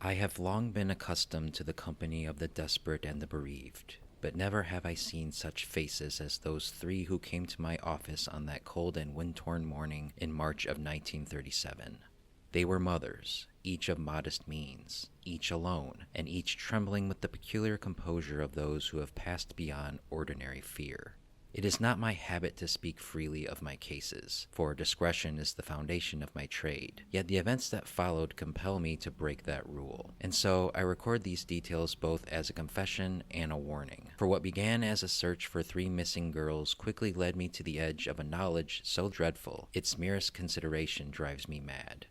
I have long been accustomed to the company of the desperate and the bereaved, but never have I seen such faces as those three who came to my office on that cold and wind-torn morning in March of 1937. They were mothers, each of modest means, each alone, and each trembling with the peculiar composure of those who have passed beyond ordinary fear. It is not my habit to speak freely of my cases, for discretion is the foundation of my trade, yet the events that followed compel me to break that rule, and so I record these details both as a confession and a warning. For what began as a search for three missing girls quickly led me to the edge of a knowledge so dreadful, its merest consideration drives me mad.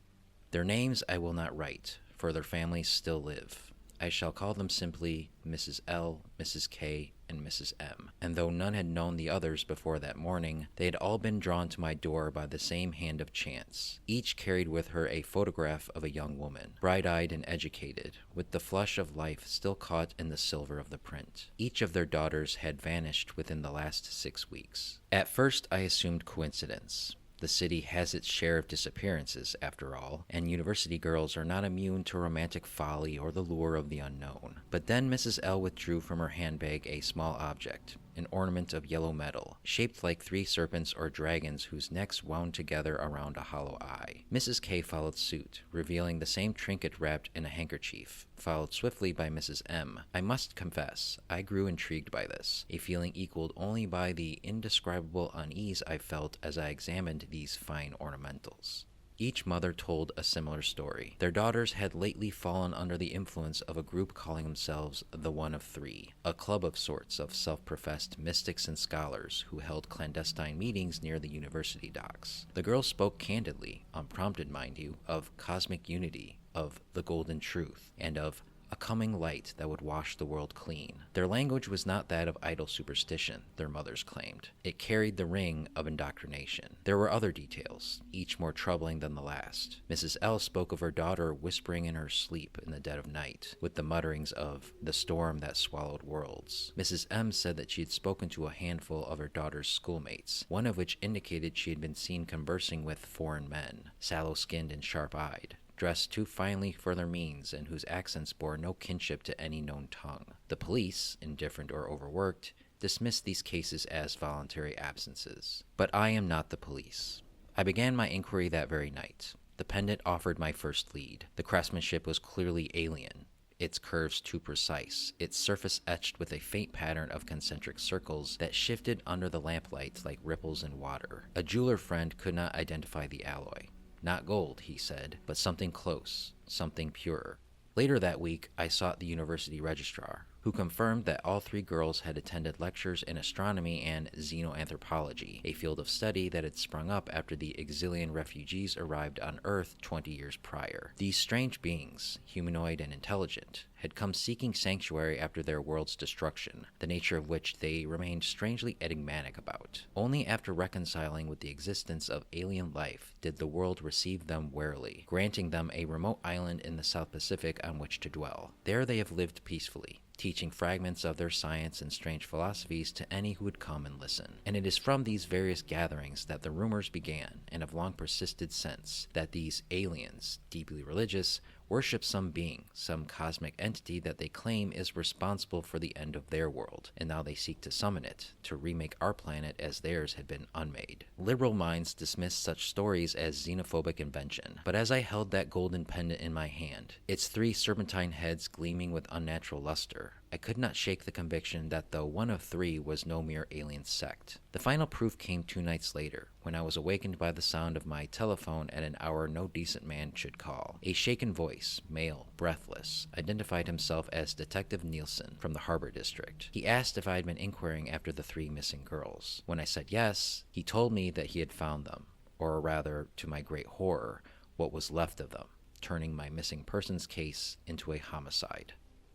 Their names I will not write, for their families still live. I shall call them simply Mrs. L, Mrs. K, and Mrs. M. And though none had known the others before that morning, they had all been drawn to my door by the same hand of chance. Each carried with her a photograph of a young woman, bright-eyed and educated, with the flush of life still caught in the silver of the print. Each of their daughters had vanished within the last 6 weeks. At first I assumed coincidence. The city has its share of disappearances, after all, and university girls are not immune to romantic folly or the lure of the unknown. But then Mrs. L withdrew from her handbag a small object, an ornament of yellow metal, shaped like 3 serpents or dragons whose necks wound together around a hollow eye. Mrs. K followed suit, revealing the same trinket wrapped in a handkerchief, followed swiftly by Mrs. M. I must confess, I grew intrigued by this, a feeling equaled only by the indescribable unease I felt as I examined these fine ornamentals. Each mother told a similar story. Their daughters had lately fallen under the influence of a group calling themselves the One of Three, a club of sorts of self-professed mystics and scholars who held clandestine meetings near the university docks. The girls spoke candidly, unprompted mind you, of cosmic unity, of the golden truth, and of a coming light that would wash the world clean. Their language was not that of idle superstition, their mothers claimed. It carried the ring of indoctrination. There were other details, each more troubling than the last. Mrs. L spoke of her daughter whispering in her sleep in the dead of night, with the mutterings of the storm that swallowed worlds. Mrs. M said that she had spoken to a handful of her daughter's schoolmates, one of which indicated she had been seen conversing with foreign men, sallow-skinned and sharp-eyed, dressed too finely for their means and whose accents bore no kinship to any known tongue. The police, indifferent or overworked, dismissed these cases as voluntary absences. But I am not the police. I began my inquiry that very night. The pendant offered my first lead. The craftsmanship was clearly alien, its curves too precise, its surface etched with a faint pattern of concentric circles that shifted under the lamplight like ripples in water. A jeweler friend could not identify the alloy. Not gold, he said, but something close, something pure. Later that week, I sought the university registrar, who confirmed that all 3 girls had attended lectures in astronomy and xenoanthropology, a field of study that had sprung up after the exilian refugees arrived on Earth 20 years prior. These strange beings, humanoid and intelligent, had come seeking sanctuary after their world's destruction, the nature of which they remained strangely enigmatic about. Only after reconciling with the existence of alien life did the world receive them warily, granting them a remote island in the South Pacific on which to dwell. There they have lived peacefully, teaching fragments of their science and strange philosophies to any who would come and listen. And it is from these various gatherings that the rumors began, and have long persisted since, that these aliens, deeply religious, worship some being, some cosmic entity that they claim is responsible for the end of their world, and now they seek to summon it, to remake our planet as theirs had been unmade. Liberal minds dismiss such stories as xenophobic invention, but as I held that golden pendant in my hand, its 3 serpentine heads gleaming with unnatural luster, I could not shake the conviction that the One of Three was no mere alien sect. The final proof came 2 nights later, when I was awakened by the sound of my telephone at an hour no decent man should call. A shaken voice, male, breathless, identified himself as Detective Nielsen from the Harbor District. He asked if I had been inquiring after the 3 missing girls. When I said yes, he told me that he had found them, or rather, to my great horror, what was left of them, turning my missing persons case into a homicide.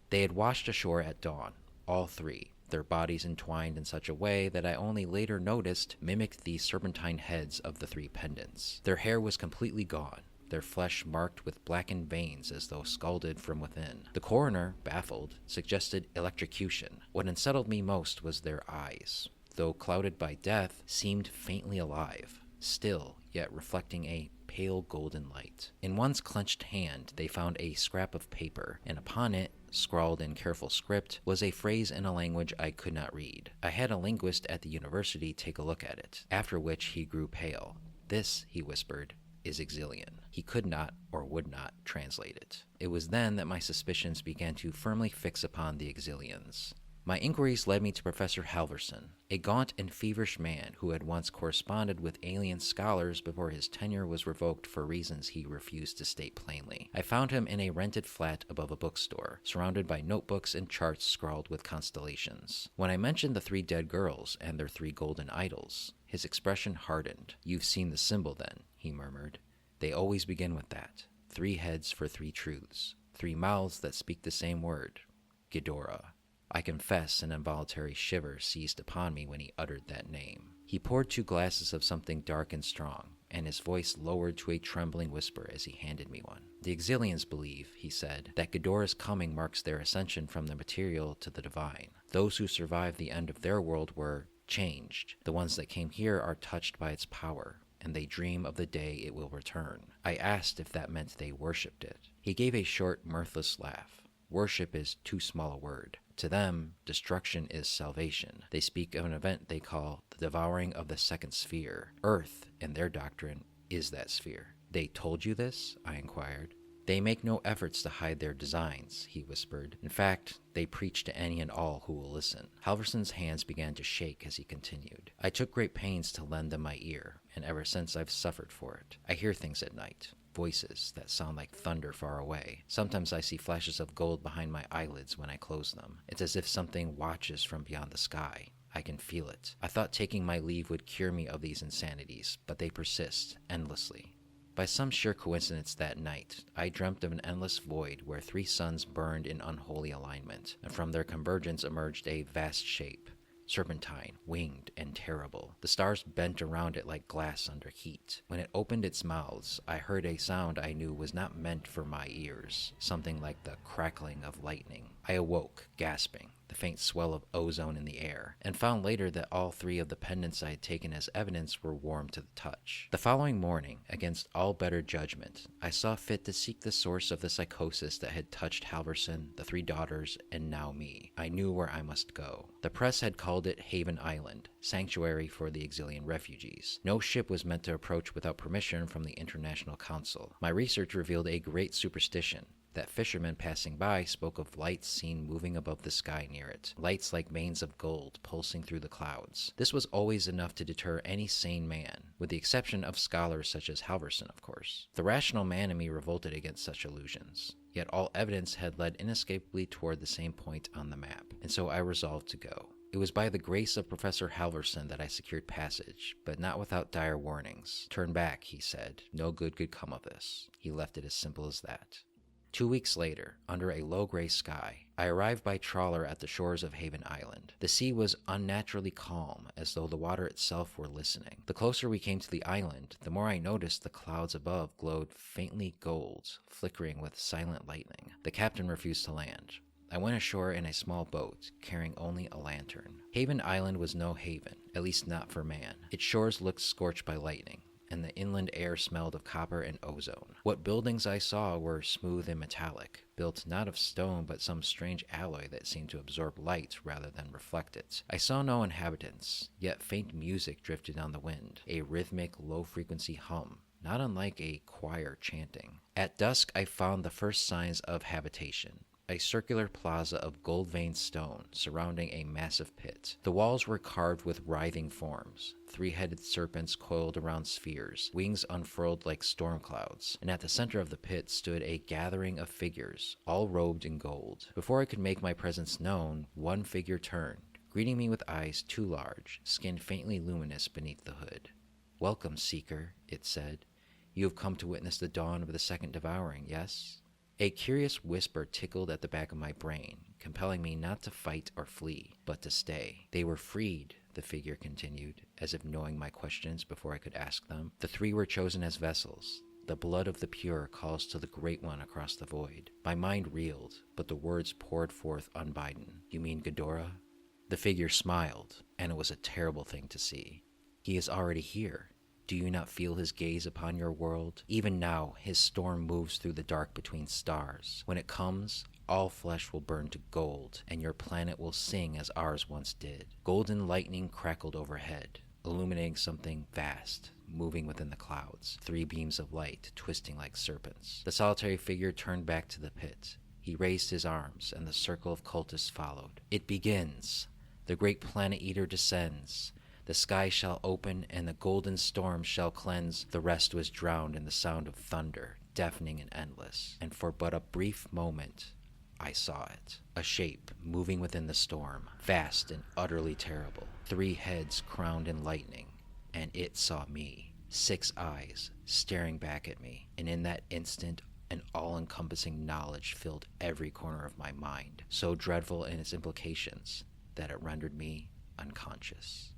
They had washed ashore at dawn, all 3, their bodies entwined in such a way that I only later noticed mimicked the serpentine heads of the 3 pendants. Their hair was completely gone, their flesh marked with blackened veins as though scalded from within. The coroner, baffled, suggested electrocution. What unsettled me most was their eyes, though clouded by death, seemed faintly alive, still, yet reflecting a pale golden light. In one's clenched hand, they found a scrap of paper, and upon it, scrawled in careful script, was a phrase in a language I could not read. I had a linguist at the university take a look at it, after which he grew pale. "This," he whispered, "is Exilian." He could not, or would not, translate it. It was then that my suspicions began to firmly fix upon the Exilians. My inquiries led me to Professor Halverson, a gaunt and feverish man who had once corresponded with alien scholars before his tenure was revoked for reasons he refused to state plainly. I found him in a rented flat above a bookstore, surrounded by notebooks and charts scrawled with constellations. When I mentioned the 3 dead girls and their 3 golden idols, his expression hardened. "You've seen the symbol then," he murmured. "They always begin with that. 3 heads for 3 truths. 3 mouths that speak the same word. Ghidorah." I confess an involuntary shiver seized upon me when he uttered that name. He poured 2 glasses of something dark and strong, and his voice lowered to a trembling whisper as he handed me one. "The Exilians believe," he said, "that Ghidorah's coming marks their ascension from the material to the divine. Those who survived the end of their world were changed. The ones that came here are touched by its power, and they dream of the day it will return." I asked if that meant they worshipped it. He gave a short, mirthless laugh. "Worship is too small a word. To them, destruction is salvation. They speak of an event they call the devouring of the second sphere. Earth, in their doctrine, is that sphere." "They told you this?" I inquired. "They make no efforts to hide their designs," he whispered. "In fact, they preach to any and all who will listen." Halverson's hands began to shake as he continued. "I took great pains to lend them my ear, and ever since I've suffered for it. I hear things at night. Voices that sound like thunder far away. Sometimes I see flashes of gold behind my eyelids when I close them. It's as if something watches from beyond the sky. I can feel it. I thought taking my leave would cure me of these insanities, but they persist endlessly. By some sheer coincidence that night, I dreamt of an endless void where 3 suns burned in unholy alignment, and from their convergence emerged a vast shape. Serpentine, winged, and terrible. The stars bent around it like glass under heat. When it opened its mouths, I heard a sound I knew was not meant for my ears, something like the crackling of lightning. I awoke, gasping, the faint swell of ozone in the air, and found later that all 3 of the pendants I had taken as evidence were warm to the touch. The following morning, against all better judgment, I saw fit to seek the source of the psychosis that had touched Halverson, the 3 daughters, and now me. I knew where I must go. The press had called it Haven Island, sanctuary for the Exilian refugees. No ship was meant to approach without permission from the International Council. My research revealed a great superstition, that fishermen passing by spoke of lights seen moving above the sky near it, lights like veins of gold pulsing through the clouds. This was always enough to deter any sane man, with the exception of scholars such as Halverson, of course. The rational man in me revolted against such illusions. Yet all evidence had led inescapably toward the same point on the map, and so I resolved to go. It was by the grace of Professor Halverson that I secured passage, but not without dire warnings. "Turn back," he said. "No good could come of this." He left it as simple as that. 2 weeks later, under a low gray sky, I arrived by trawler at the shores of Haven Island. The sea was unnaturally calm, as though the water itself were listening. The closer we came to the island, the more I noticed the clouds above glowed faintly gold, flickering with silent lightning. The captain refused to land. I went ashore in a small boat, carrying only a lantern. Haven Island was no haven, at least not for man. Its shores looked scorched by lightning, and the inland air smelled of copper and ozone. What buildings I saw were smooth and metallic, built not of stone but some strange alloy that seemed to absorb light rather than reflect it. I saw no inhabitants, yet faint music drifted on the wind, a rhythmic, low-frequency hum, not unlike a choir chanting. At dusk I found the first signs of habitation. A circular plaza of gold-veined stone surrounding a massive pit. The walls were carved with writhing forms, 3-headed serpents coiled around spheres, wings unfurled like storm clouds, and at the center of the pit stood a gathering of figures, all robed in gold. Before I could make my presence known, one figure turned, greeting me with eyes too large, skin faintly luminous beneath the hood. "Welcome, Seeker," it said. "You have come to witness the dawn of the second devouring, yes?" A curious whisper tickled at the back of my brain, compelling me not to fight or flee, but to stay. "They were freed," the figure continued, as if knowing my questions before I could ask them. "The 3 were chosen as vessels. The blood of the pure calls to the Great One across the void." My mind reeled, but the words poured forth unbidden. "You mean Ghidorah?" The figure smiled, and it was a terrible thing to see. "He is already here. Do you not feel his gaze upon your world? Even now, his storm moves through the dark between stars. When it comes, all flesh will burn to gold, and your planet will sing as ours once did. Golden lightning crackled overhead, illuminating something vast, moving within the clouds, 3 beams of light twisting like serpents. The solitary figure turned back to the pit. He raised his arms, and the circle of cultists followed. It begins! The great planet eater descends. The sky shall open, and the golden storm shall cleanse. The rest was drowned in the sound of thunder, deafening and endless. And for but a brief moment, I saw it. A shape moving within the storm, vast and utterly terrible. 3 heads crowned in lightning, and it saw me. 6 eyes staring back at me, and in that instant, an all-encompassing knowledge filled every corner of my mind, so dreadful in its implications that it rendered me unconscious.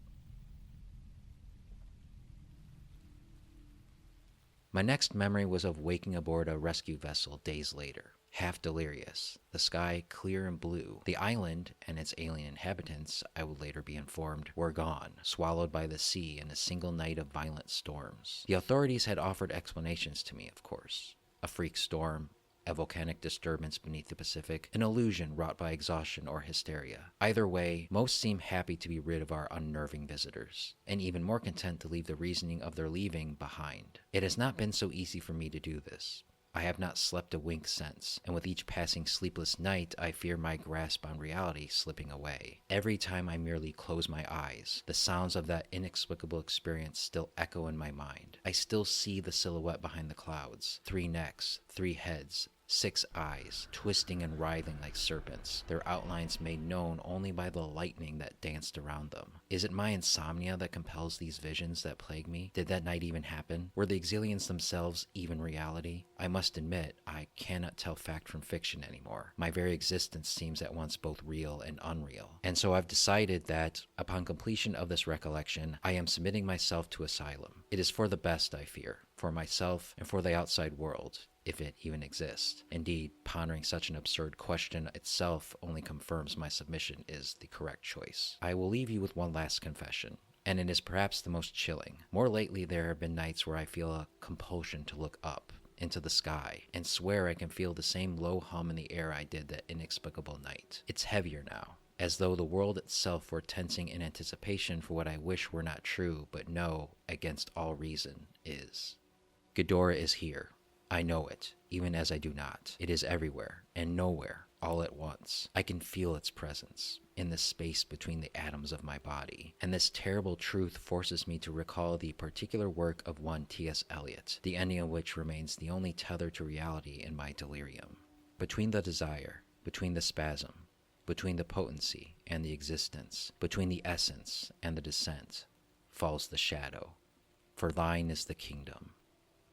My next memory was of waking aboard a rescue vessel days later, half delirious, the sky clear and blue. The island and its alien inhabitants, I would later be informed, were gone, swallowed by the sea in a single night of violent storms. The authorities had offered explanations to me, of course. A freak storm, a volcanic disturbance beneath the Pacific, an illusion wrought by exhaustion or hysteria. Either way, most seem happy to be rid of our unnerving visitors, and even more content to leave the reasoning of their leaving behind. It has not been so easy for me to do this. I have not slept a wink since, and with each passing sleepless night, I fear my grasp on reality slipping away. Every time I merely close my eyes, the sounds of that inexplicable experience still echo in my mind. I still see the silhouette behind the clouds, 3 necks, 3 heads, 6 eyes, twisting and writhing like serpents, their outlines made known only by the lightning that danced around them. Is it my insomnia that compels these visions that plague me? Did that night even happen? Were the Exilians themselves even reality? I must admit, I cannot tell fact from fiction anymore. My very existence seems at once both real and unreal. And so I've decided that, upon completion of this recollection, I am submitting myself to asylum. It is for the best, I fear, for myself and for the outside world, if it even exists. Indeed, pondering such an absurd question itself only confirms my submission is the correct choice. I will leave you with one last confession, and it is perhaps the most chilling. More lately, there have been nights where I feel a compulsion to look up into the sky and swear I can feel the same low hum in the air I did that inexplicable night. It's heavier now, as though the world itself were tensing in anticipation for what I wish were not true, but know, against all reason, is. Ghidorah is here. I know it, even as I do not. It is everywhere and nowhere, all at once. I can feel its presence in the space between the atoms of my body, and this terrible truth forces me to recall the particular work of one T.S. Eliot, the ending of which remains the only tether to reality in my delirium. Between the desire, between the spasm, between the potency and the existence, between the essence and the descent, falls the shadow. For thine is the kingdom,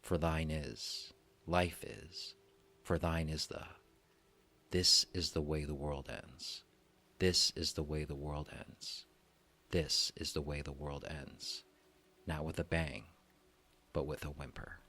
for thine is, life is, for thine is the. This is the way the world ends. This is the way the world ends. This is the way the world ends. Not with a bang, but with a whimper.